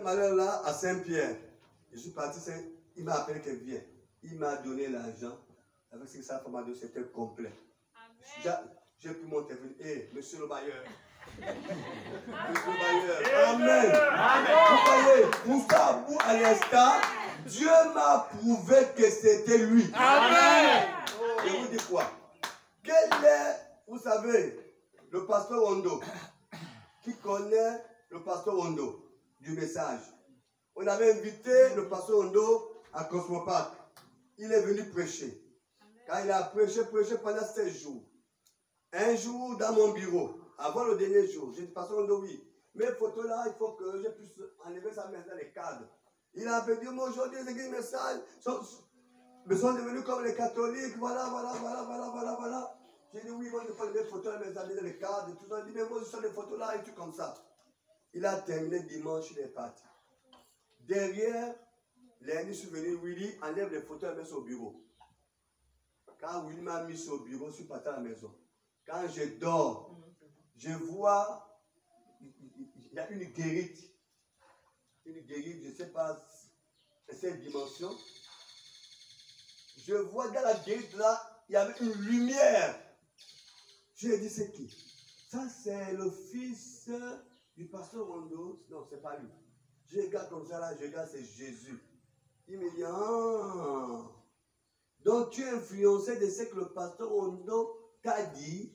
malheur-là à Saint-Pierre. Je suis parti, il m'a appelé qu'il vient. Il m'a donné l'argent. Avec ce que sa femme a donné, c'était complet. J'ai pris mon téléphone. Monsieur le bailleur. Monsieur le bailleur. Amen. Vous voyez, pour ça, vous, à l'instant, Dieu m'a prouvé que c'était lui. Amen. Et vous dites quoi? Quel est, vous savez, le pasteur Ondo, qui connaît le pasteur Ondo du message? On avait invité le pasteur Ondo à Cosmopark. Il est venu prêcher. Quand il a prêché pendant 16 jours. Un jour dans mon bureau, avant le dernier jour, j'ai dit, pasteur Ondo, oui, mes photos là, il faut que je puisse enlever ça maintenant les cadres. Il a dit, moi aujourd'hui, les messages sont devenus comme les catholiques, voilà. J'ai dit, oui, moi je prends les photos, mes amis, les cadres, tout ça. Il dit, mais moi je sors les photos là et tout comme ça. Il a terminé dimanche, il est parti. Derrière, lundi, je suis venu, Willy enlève les photos et met sur le bureau. Quand Willy m'a mis sur le bureau, je suis parti à la maison. Quand je dors, je vois, il y a une guérite. Une guérite, je ne sais pas, cette dimension. Je vois dans la guérite là, il y avait une lumière. Je lui ai dit, c'est qui? Ça, c'est le fils du pasteur Rondo. Non, c'est pas lui. Je regarde comme ça là, je regarde, c'est Jésus. Il me dit, ah. Donc tu es influencé de ce que le pasteur Rondo t'a dit,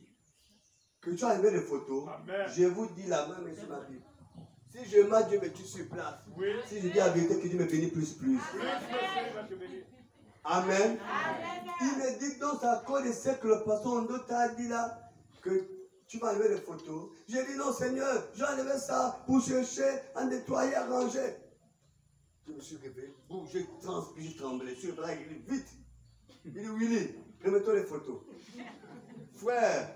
que tu as enlevé les photos. Amen. Je vous dis la main, mais sur ma Bible. Si je mens, Dieu me tue sur place. Oui. Si je dis la vérité, que Dieu me bénit plus. Amen. Amen. Il me dit donc, c'est à cause de ce que le pasteur Ondo t'a dit là, que tu vas enlever les photos. J'ai dit non, Seigneur, j'ai enlevé ça pour chercher à nettoyer, à ranger. Je me suis réveillé, j'ai transpiré, j'ai tremblé. Je suis là, il dit vite. Il dit Willy, remettons les photos. Frère,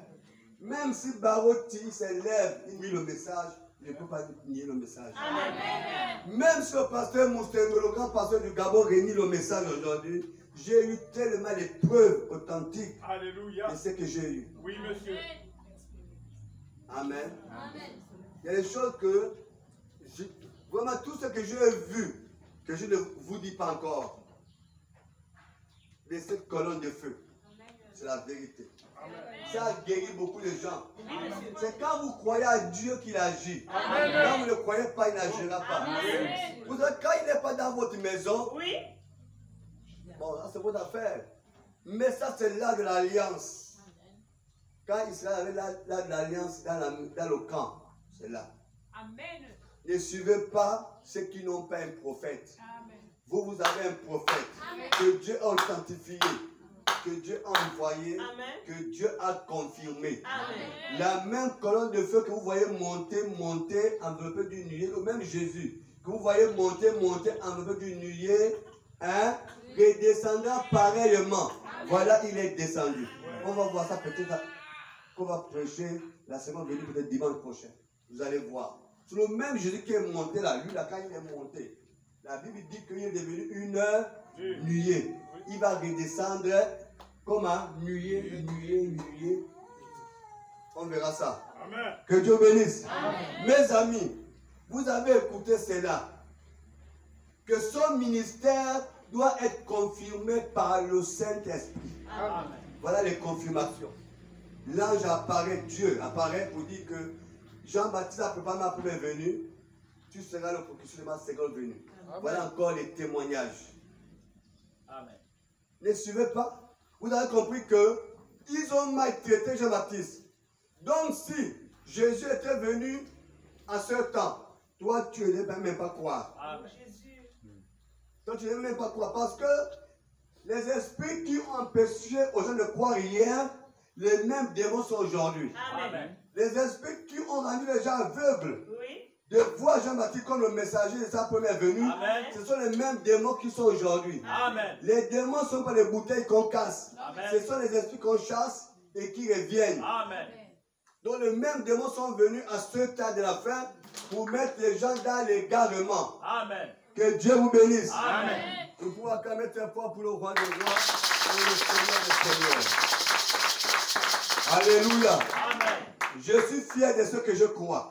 même si Barotti s'élève, il met le message. Je ne peux pas nier le message. Amen. Même si le pasteur Moustembe, le grand pasteur du Gabon, renie le message aujourd'hui, j'ai eu tellement de preuves authentiques. Alléluia. De ce que j'ai eu. Oui, monsieur. Amen. Amen. Il y a des choses que, vraiment tout ce que j'ai vu, que je ne vous dis pas encore, de cette colonne de feu, c'est la vérité. Ça a guéri beaucoup de gens. C'est quand vous croyez à Dieu qu'il agit. Amen. Quand vous ne croyez pas, il n'agira pas. Vous savez, quand il n'est pas dans votre maison, oui. Bon, ça c'est votre affaire. Mais ça c'est là de l'alliance. Quand Israël avait là de l'alliance dans le camp, c'est là. Amen. Ne suivez pas ceux qui n'ont pas un prophète. Amen. Vous avez un prophète. Amen. Que Dieu a authentifié. Que Dieu a envoyé, amen. Que Dieu a confirmé. Amen. La même colonne de feu que vous voyez monter, enveloppée d'une nuée, le même Jésus, que vous voyez monter, enveloppé d'une nuée, hein, redescendant pareillement. Amen. Voilà, il est descendu. Ouais. On va voir ça peut-être, qu'on va prêcher la semaine venue, peut-être dimanche prochain. Vous allez voir. C'est le même Jésus qui est monté là, lui là, quand il est monté, la Bible dit qu'il est devenu une nuée. Il va redescendre. Comment? Nuée. On verra ça. Amen. Que Dieu bénisse. Amen. Mes amis, vous avez écouté cela. Que son ministère doit être confirmé par le Saint-Esprit. Voilà les confirmations. L'ange apparaît, Dieu apparaît pour dire que Jean-Baptiste a préparé ma première venue. Tu seras le procureur de ma seconde venue. Amen. Voilà encore les témoignages. Amen. Ne suivez pas. Vous avez compris qu'ils ont maltraité Jean-Baptiste. Donc si Jésus était venu à ce temps, toi tu ne peux même pas croire. Amen. Toi tu ne peux même pas croire parce que les esprits qui ont empêché aux gens de croire hier, les mêmes démons sont aujourd'hui. Amen. Les esprits qui ont rendu les gens aveugles. Oui. De voir Jean-Baptiste comme le messager de sa première venue, amen. Ce sont les mêmes démons qui sont aujourd'hui. Les démons ne sont pas les bouteilles qu'on casse. Amen. Ce sont les esprits qu'on chasse et qui reviennent. Amen. Donc les mêmes démons sont venus à ce temps de la fin pour mettre les gens dans l'égarement. Amen. Que Dieu vous bénisse. Amen. Nous pouvons acclamer très fort pour le roi des rois et le Seigneur des seigneurs. Alléluia. Amen. Je suis fier de ce que je crois.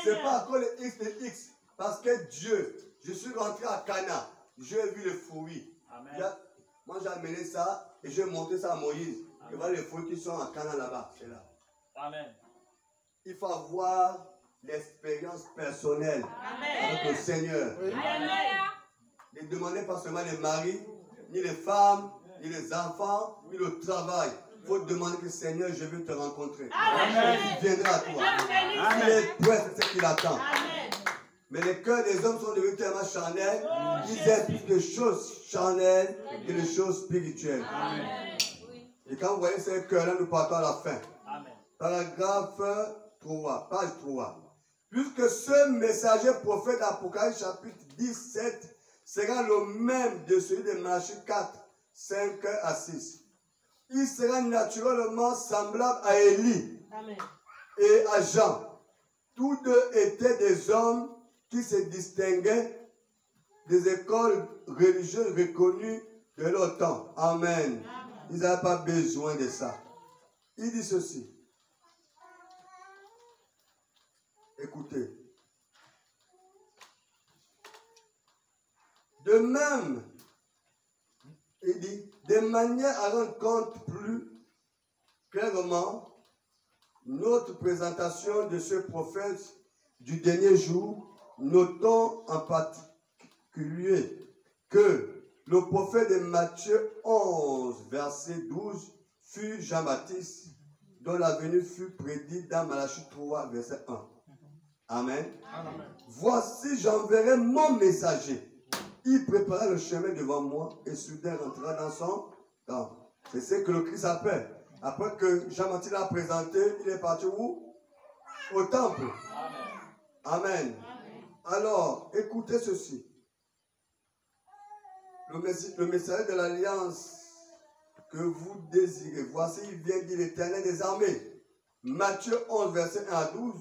Ce n'est pas à cause de X de X. Parce que Dieu, je suis rentré à Cana, j'ai vu le fruit. Moi j'ai amené ça et j'ai montré ça à Moïse. Et voilà les fruits qui sont à Cana là-bas. C'est là. Amen. Il faut avoir l'expérience personnelle avec le Seigneur. Ne demandez pas seulement les maris, ni les femmes, ni les enfants, ni le travail. Il faut demander que Seigneur, je veux te rencontrer. Il viendra à toi. Il est prêt, c'est ce qu'il attend. Mais les cœurs des hommes sont devenus tellement charnels, ils aiment plus de choses charnelles que les choses spirituelles. Et quand vous voyez ces cœurs-là, nous partons à la fin. Paragraphe 3, page 3. Puisque ce messager prophète Apocalypse chapitre 17 sera le même de celui de Malachie 4, 5 à 6. Il sera naturellement semblable à Élie et à Jean. Tous deux étaient des hommes qui se distinguaient des écoles religieuses reconnues de leur temps. Amen. Ils n'avaient pas besoin de ça. Il dit ceci. Écoutez. De même, il dit, de manière à rendre compte plus clairement notre présentation de ce prophète du dernier jour, notons en particulier que le prophète de Matthieu 11, verset 12, fut Jean-Baptiste, dont la venue fut prédite dans Malachie 3, verset 1. Amen. Amen. Voici, j'enverrai mon messager. Il prépara le chemin devant moi et soudain rentra dans son temple. C'est ce que le Christ appelle. Après que Jean-Baptiste l'a présenté, il est parti où? Au temple. Amen. Amen. Alors, écoutez ceci. Le messager de l'alliance que vous désirez, voici, il vient dire l'Éternel des armées. Matthieu 11, verset 1 à 12.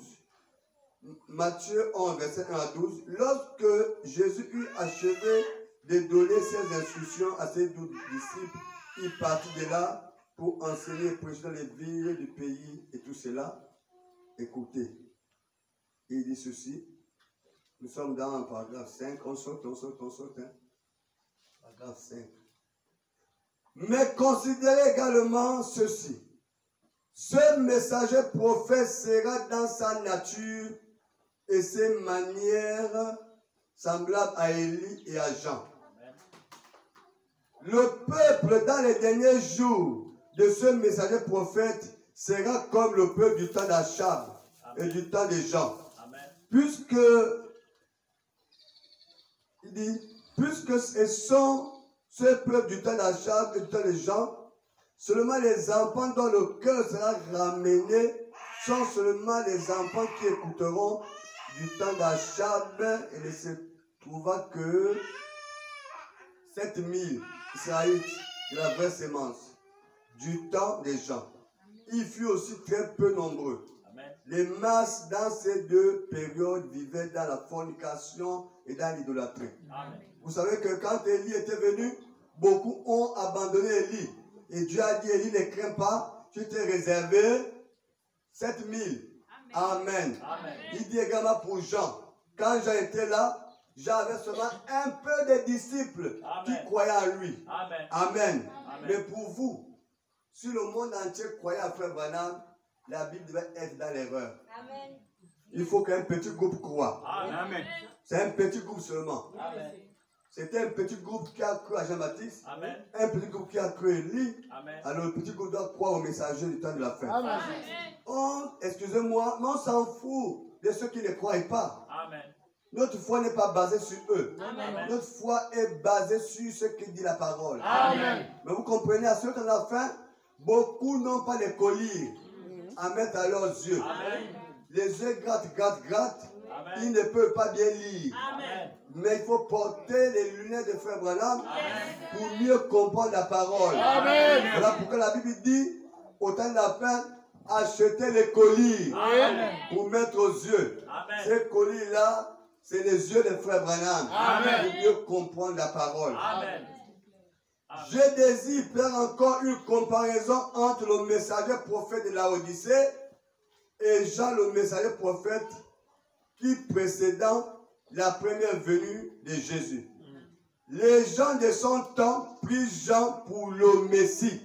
Matthieu 11, verset 1 à 12. Lorsque Jésus eut achevé de donner ses instructions à ses 12 disciples, il partit de là pour enseigner et prêcher dans les villes du pays et tout cela. Écoutez, il dit ceci. Nous sommes dans un paragraphe 5. On saute. Hein? Paragraphe 5. Mais considérez également ceci. Ce messager prophète sera dans sa nature et ses manières semblables à Élie et à Jean. Le peuple dans les derniers jours de ce messager prophète sera comme le peuple du temps d'Achab et du temps de Jean. Puisque, il dit, puisque ce peuple du temps d'Achab et du temps de Jean, seulement les enfants dont le cœur sera ramené sont seulement les enfants qui écouteront du temps d'Achab, et il se trouva que 7000 Israélites de la vraie sémence du temps des gens. Il fut aussi très peu nombreux. Amen. Les masses dans ces deux périodes vivaient dans la fornication et dans l'idolâtrie. Vous savez que quand Élie était venu, beaucoup ont abandonné Élie. Et Dieu a dit, Élie, ne crains pas, tu t'es réservé 7000. Amen. Amen. Il dit également pour Jean, quand Jean était là, j'avais seulement un peu de disciples qui croyaient en lui. Amen. Amen. Amen. Mais pour vous, si le monde entier croyait à Frère Branham, la Bible devait être dans l'erreur. Il faut qu'un petit groupe croie. Amen. C'est un petit groupe seulement. Amen. C'était un petit groupe qui a cru à Jean-Baptiste. Un petit groupe qui a cru à Élie. Alors le petit groupe doit croire au messager du temps de la fin. Excusez-moi, mais on s'en fout de ceux qui ne croient pas. Amen. Notre foi n'est pas basée sur eux. Amen. Notre foi est basée sur ce que dit la parole. Amen. Mais vous comprenez, à ce temps de la fin, beaucoup n'ont pas les colliers à mettre à leurs yeux. Amen. Les yeux grattent. Ils ne peuvent pas bien lire. Amen. Mais il faut porter les lunettes de Frère Branham pour mieux comprendre la parole. Amen. Voilà pourquoi la Bible dit, au temps de la fin, achetez les colliers pour mettre aux yeux. Amen. Ces colliers-là, c'est les yeux de Frère Branham pour mieux comprendre la parole. Amen. Je désire faire encore une comparaison entre le messager prophète de Laodicée et Jean, le messager prophète qui précédent la première venue de Jésus. Les gens de son temps prirent Jean pour le Messie.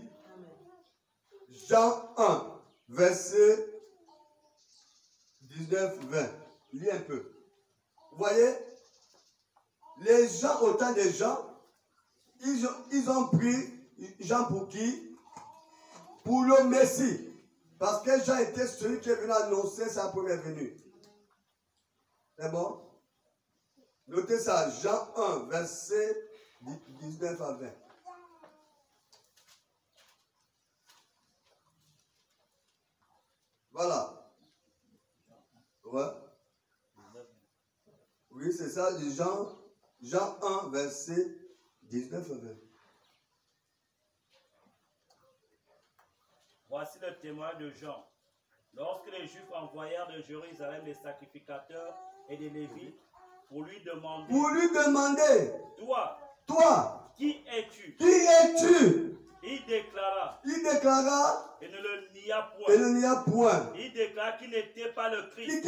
Jean 1, verset 19-20. Lis un peu. Vous voyez, les gens, autant de gens, ils ont pris Jean pour qui? Pour le Messie. Parce que Jean était celui qui est venu annoncer sa première venue. C'est bon? Notez ça, Jean 1, verset 19 à 20. Voilà. Ouais. Oui, c'est ça, Jean 1, verset 19 à 20. Voici le témoin de Jean. Lorsque les Juifs envoyèrent de Jérusalem les sacrificateurs et des Lévites pour lui demander, toi, qui es-tu? Il déclara, et ne le nia point. Il déclara qu'il n'était pas le Christ.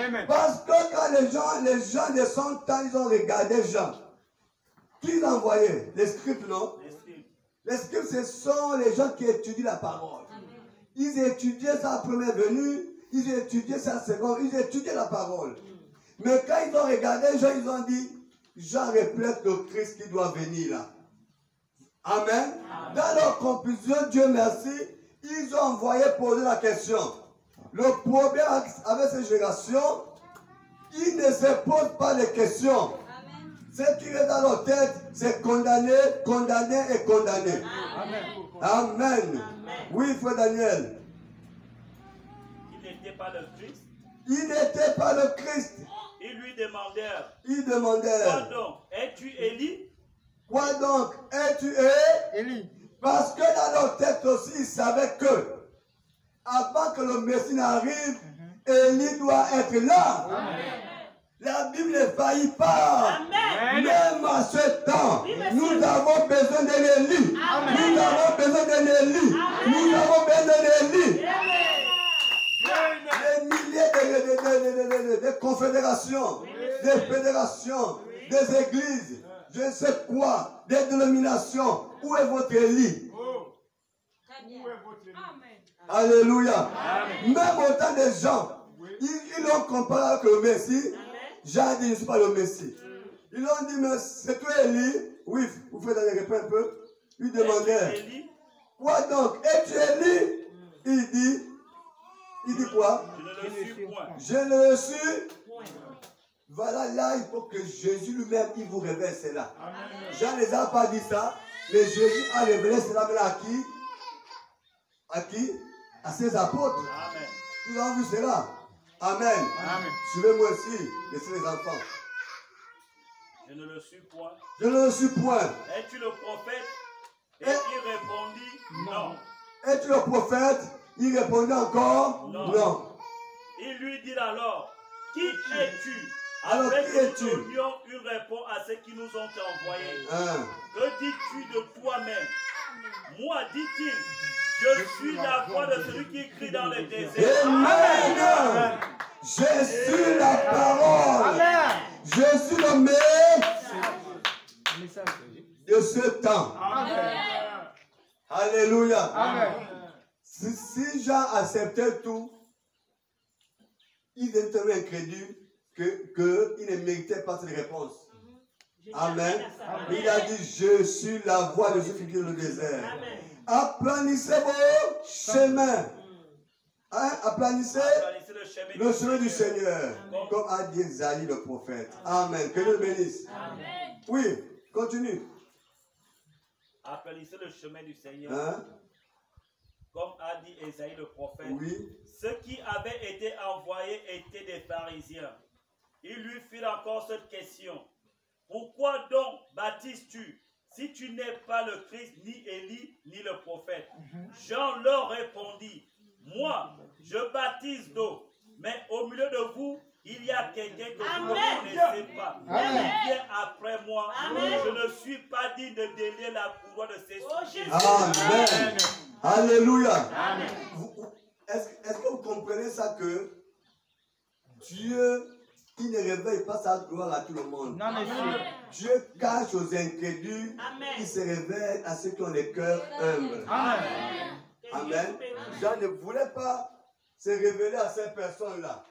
Amen. Parce que quand les gens de son temps, ils ont regardé Jean, qui l'a envoyé? Les scribes, non? Les scribes, ce sont les gens qui étudient la parole. Ils étudiaient sa première venue, ils étudiaient sa seconde, ils étudiaient la parole. Mais quand ils ont regardé Jean, ils ont dit, Jean reflète le Christ qui doit venir là. Amen. Dans leur conclusion, Dieu merci, ils ont envoyé poser la question. Le problème avec cette génération, ils ne se posent pas de questions. Ce qui est dans leur tête, c'est condamner, condamner et condamner. Amen. Oui, frère Daniel. Il n'était pas le Christ. Il n'était pas le Christ. Ils lui demandèrent. Quoi donc? Es-tu Élie? Quoi donc? Es-tu Élie? Parce que dans leur tête aussi, ils savaient que avant que le Messie n'arrive, Élie doit être là. Amen. La Bible ne faillit pas. Amen. Même à ce temps, nous avons besoin de l'Élie. Nous avons besoin de l'Élie. Nous avons besoin de l'Élie. Des milliers de confédérations, des fédérations, des églises, je ne sais quoi, des dénominations. Où est votre Élie? Alléluia. Même autant de gens, ils l'ont comparé avec le Messie. Jean dit, je ne suis pas le Messie. Ils l'ont dit, mais c'est toi Élie? Oui, vous faites des réponses un peu. Ils demandaient, quoi donc? Es-tu Élie? Il dit quoi? Je ne le suis point. Voilà, là, il faut que Jésus lui-même, il vous révèle cela. Jean ne les a pas dit ça, mais Jésus a révélé cela à qui? À qui? À ses apôtres. Amen. Nous avons vu cela. Amen. Suivez-moi aussi, laissez les enfants. Je ne le suis point. Je ne le suis point. Es-tu le prophète? Et il répondit, non. Es-tu le prophète? Il répondit encore, non. Il lui dit alors, qui es-tu? Alors qui es-tu? Nous donnions une réponse à ceux qui nous ont envoyés. Que dis-tu de toi-même? Moi, dit-il, je suis la voix de celui qui crie dans le désert. Amen. Je suis la parole. Amen. Je suis le message de ce temps. Amen. Alléluia. Amen. Si Jean acceptait tout, il était tellement incrédule qu'il ne méritait pas cette réponse. Amen. Il a dit, je suis la voix de celui qui crie dans le désert. Amen. Aplanissez vos chemins. Aplanissez le chemin du Seigneur. Comme a dit Isaïe le prophète. Amen. Que Dieu le bénisse. Amen. Oui, continue. Aplanissez le chemin du Seigneur. Comme a dit Isaïe le prophète. Oui. Ceux qui avaient été envoyés étaient des pharisiens. Il lui fit encore cette question. Pourquoi donc baptises-tu si tu n'es pas le Christ, ni Élie, ni le prophète? Jean leur répondit, moi, je baptise d'eau, mais au milieu de vous, il y a quelqu'un que vous ne connaissez pas. Il vient après moi. Je ne suis pas digne de délier la couronne de ses souliers. Amen. Alléluia. Est-ce que vous comprenez ça que Dieu, il ne révèle pas sa gloire à tout le monde. Non, monsieur. Dieu cache aux incrédules. Amen. Il se révèle à ceux qui ont les cœurs humbles. Amen. Amen. Jean ne voulait pas se révéler à ces personnes-là.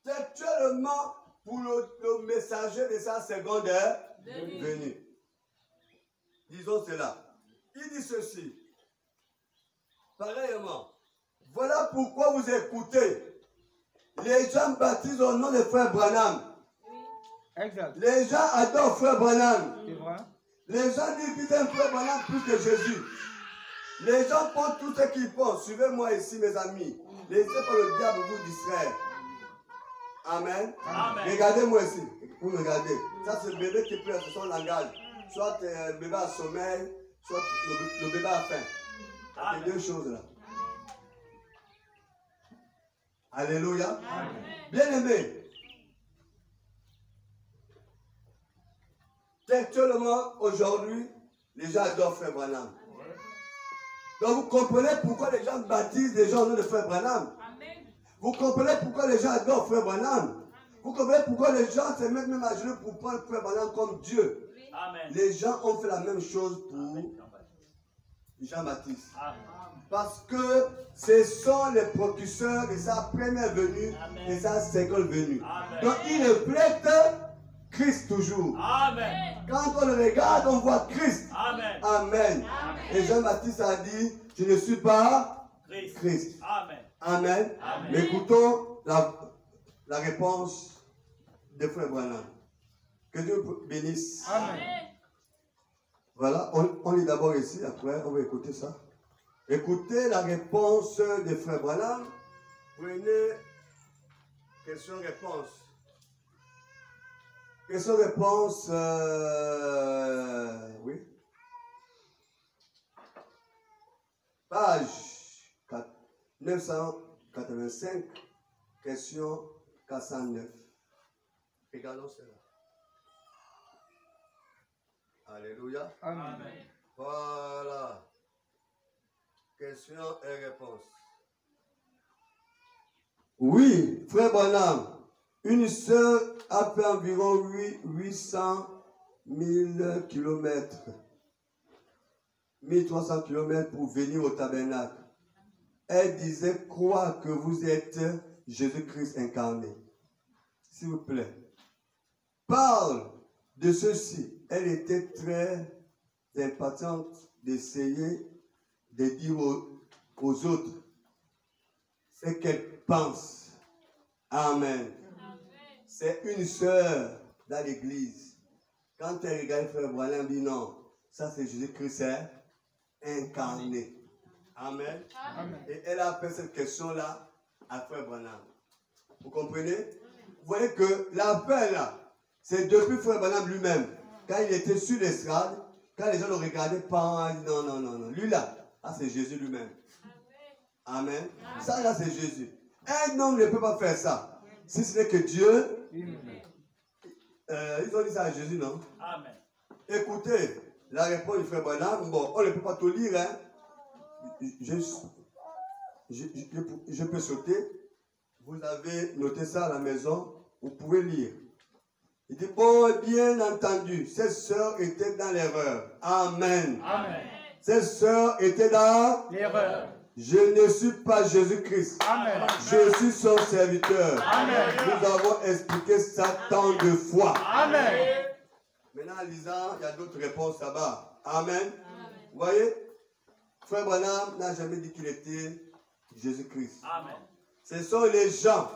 Textuellement, pour le messager de sa seconde venue. Disons cela. Il dit ceci. Pareillement. Voilà pourquoi vous écoutez. Les gens baptisent au nom de Frère Branham. Exact. Les gens adorent Frère Branham. C'est vrai. Les gens disent qu'ils aiment Frère Branham plus que Jésus. Les gens font tout ce qu'ils font. Suivez-moi ici, mes amis. Laissez pas le diable vous distraire. Amen. Amen. Regardez-moi ici. Vous me regardez. Ça, c'est le bébé qui pleure, c'est son langage. Soit le bébé a sommeil, soit le bébé a faim. Amen. Les deux choses là. Alléluia. Amen. Bien-aimés. Textuellement, aujourd'hui, les gens adorent Frère Branham. Donc vous comprenez pourquoi les gens baptisent des gens au nom de Frère Branham. Amen. Vous comprenez pourquoi les gens adorent Frère Branham. Vous comprenez pourquoi les gens se mettent même à genoux pour prendre Frère Branham comme Dieu. Amen. Les gens ont fait la même chose pour Jean-Baptiste. Amen. Parce que ce sont les précurseurs de sa première venue Amen. et sa seconde venue. Amen. Donc ils reflètent Christ toujours. Amen. Quand on le regarde, on voit Christ. Amen. Amen. Et Jean-Baptiste a dit, je ne suis pas Christ. Christ. Amen. Amen. Amen. Mais écoutons la réponse de Frère Branham. Que Dieu bénisse. Amen. Voilà, on lit d'abord ici, après on va écouter ça. Écoutez la réponse de Frère Branham. Prenez question-réponse. Question-réponse, oui. Page 985, question 409. Regardons cela. Alléluia. Amen. Voilà. Question et réponse. Oui, Frère Branham, une sœur a fait environ 800 000 km, 1300 km pour venir au tabernacle. Elle disait croire que vous êtes Jésus-Christ incarné. S'il vous plaît. Parle de ceci. Elle était très impatiente d'essayer de dire aux autres ce qu'elle pense. Amen. C'est une sœur dans l'église. Quand elle regarde Frère Branham, elle dit non, ça c'est Jésus-Christ incarné. Amen. Amen. Et elle a fait cette question-là à Frère Branham. Vous comprenez? Vous voyez que l'affaire là, c'est depuis Frère Branham lui-même. Quand il était sur l'estrade, quand les gens le regardaient, pas, non, non, non, non. Lui là, c'est Jésus lui-même. Amen. Ça là, c'est Jésus. Un homme ne peut pas faire ça. Si ce n'est que Dieu. Ils ont dit ça à Jésus, non? Amen. Écoutez, la réponse du Frère Branham, bon, on ne peut pas tout lire, hein. Je peux sauter. Vous avez noté ça à la maison, vous pouvez lire. Il dit, bon, bien entendu, cette sœur était dans l'erreur. Amen. Amen. Cette sœur était dans L'erreur. Je ne suis pas Jésus-Christ. Amen. Je suis son serviteur. Amen. Nous avons expliqué ça tant de fois. Amen. Maintenant, en lisant, il y a d'autres réponses là-bas. Amen. Vous voyez, Frère Branham n'a jamais dit qu'il était Jésus-Christ. Amen. Ce sont les gens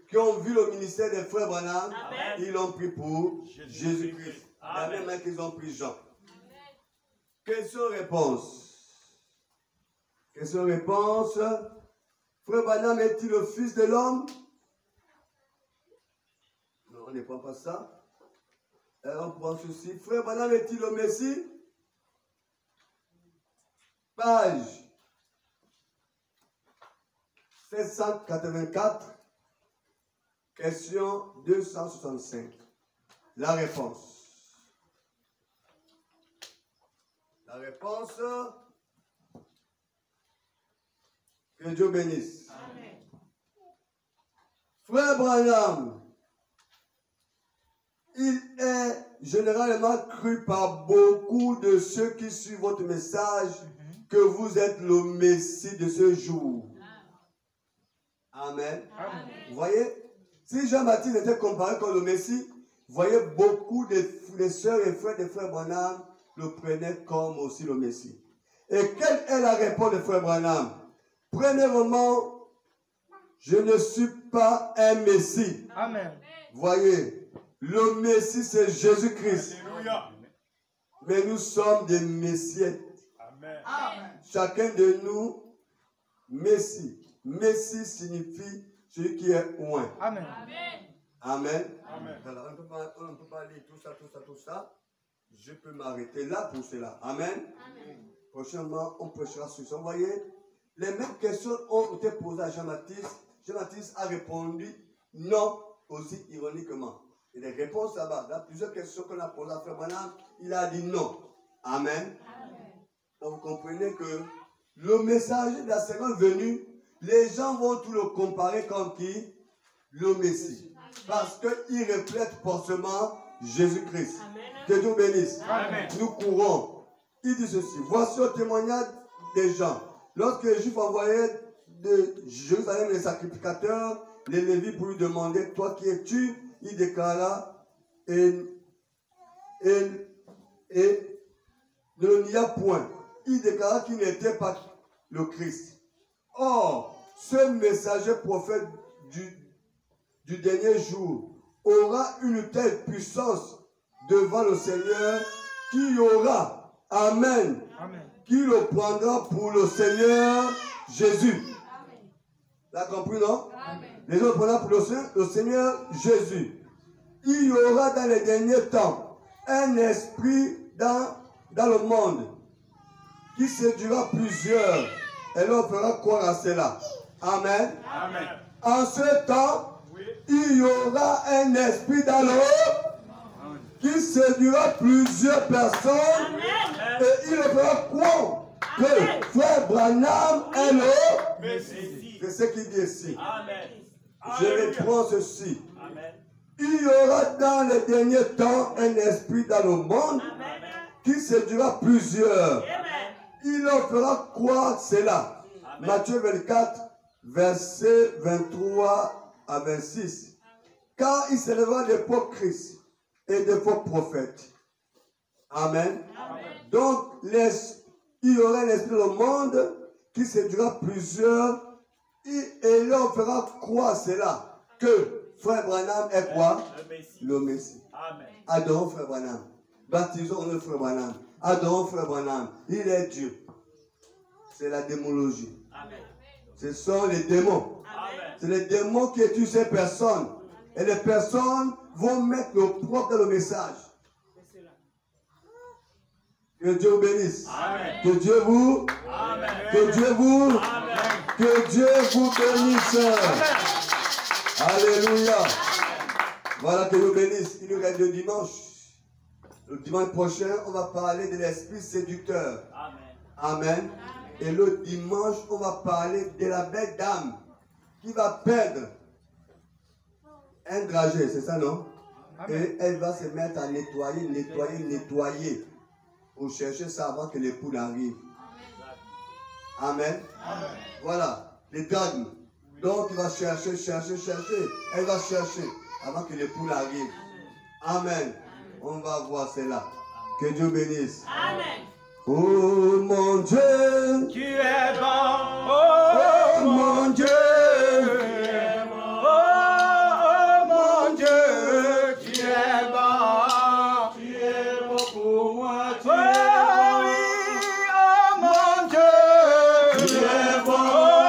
qui ont vu le ministère des Frères Branham, Amen. ils l'ont pris pour Jésus-Christ. La Amen. même main qu'ils ont pris Jean. Question-réponse. Question-réponse. Frère Branham est-il le Fils de l'homme? Non, on ne prend pas ça. On prend ceci. Frère Branham est-il le Messie? Page 784. Question 265. La réponse. La réponse. Que Dieu bénisse. Amen. Frère Branham il est généralement cru par beaucoup de ceux qui suivent votre message que vous êtes le Messie de ce jour. Amen. Amen. Vous voyez, si Jean-Baptiste était comparé comme le Messie, vous voyez beaucoup de sœurs et frères de frère Branham le prenaient comme aussi le Messie. Et quelle est la réponse de frère Branham? Premièrement, je ne suis pas un Messie. Amen. Voyez, le Messie c'est Jésus-Christ. Alléluia. Mais nous sommes des Messieurs. Amen. Chacun de nous, Messie. Messie signifie celui qui est loin. Amen. Amen. Amen. Alors, on ne peut pas lire tout ça. Je peux m'arrêter là pour cela. Amen. Prochainement, on prêchera sur ça. Vous voyez, les mêmes questions ont été posées à Jean-Baptiste. Jean-Baptiste a répondu non, aussi ironiquement. Et les réponses là-bas, dans plusieurs questions qu'on a posées à Frère Branham, il a dit non. Amen. Donc vous comprenez que le messager de la seconde venue, les gens vont tout le comparer comme qui? Le Messie. Parce qu'il reflète forcément Jésus-Christ. Que Dieu bénisse. Amen. Nous courons. Il dit ceci. Voici au témoignage des gens. Lorsque les Juifs envoyaient de Jérusalem les sacrificateurs, les Lévites pour lui demander, toi qui es-tu? Il déclara, et ne n'y a point. Il déclara qu'il n'était pas le Christ. Or, ce messager prophète du dernier jour aura une telle puissance devant le Seigneur qui aura, amen, qui le prendra pour le Seigneur Jésus. L'as compris, non? Les autres prendront pour le Seigneur Jésus. Il y aura dans les derniers temps un esprit dans le monde qui séduira plusieurs et leur fera croire à cela. Amen. Amen. En ce temps, il y aura un esprit dans le monde qui séduira plusieurs personnes et il leur fera croire que Frère Branham est le Messie. C'est ce qu'il dit ici. Amen. Je reprends ceci. Amen. Il y aura dans les derniers temps un esprit dans le monde qui séduira plusieurs. Il leur fera croire cela. Amen. Matthieu 24, versets 23 à 26. Car il s'élèvera des faux Christ et des faux prophètes. Amen. Donc, il y aura un esprit dans le monde qui séduira plusieurs et leur fera croire cela. Que Frère Branham est quoi? Le Messie. Le Messie. Amen. Adorons Frère Branham. Baptisons le Frère Branham. Adorons Frère Branham. Il est Dieu. C'est la démonologie. Amen. Ce sont les démons. Amen. C'est les démons qui tuent ces personnes. Et les personnes vont mettre le propre dans le message. Que Dieu vous bénisse. Amen. Que Dieu vous. Amen. Que Dieu vous. Amen. Que Dieu vous bénisse. Alléluia. Voilà, que Dieu bénisse. Il nous reste le dimanche. Le dimanche prochain, on va parler de l'esprit séducteur. Amen. Amen. Et le dimanche, on va parler de la belle dame qui va perdre un dragé, c'est ça, non? Et elle va se mettre à nettoyer pour chercher ça avant que l'époux n'arrive. Amen. Amen. Voilà, les dogmes. Donc, il va chercher. Elle va chercher avant que l'époux n'arrive. Amen. On va voir cela. Que Dieu bénisse. Amen. Oh mon Dieu.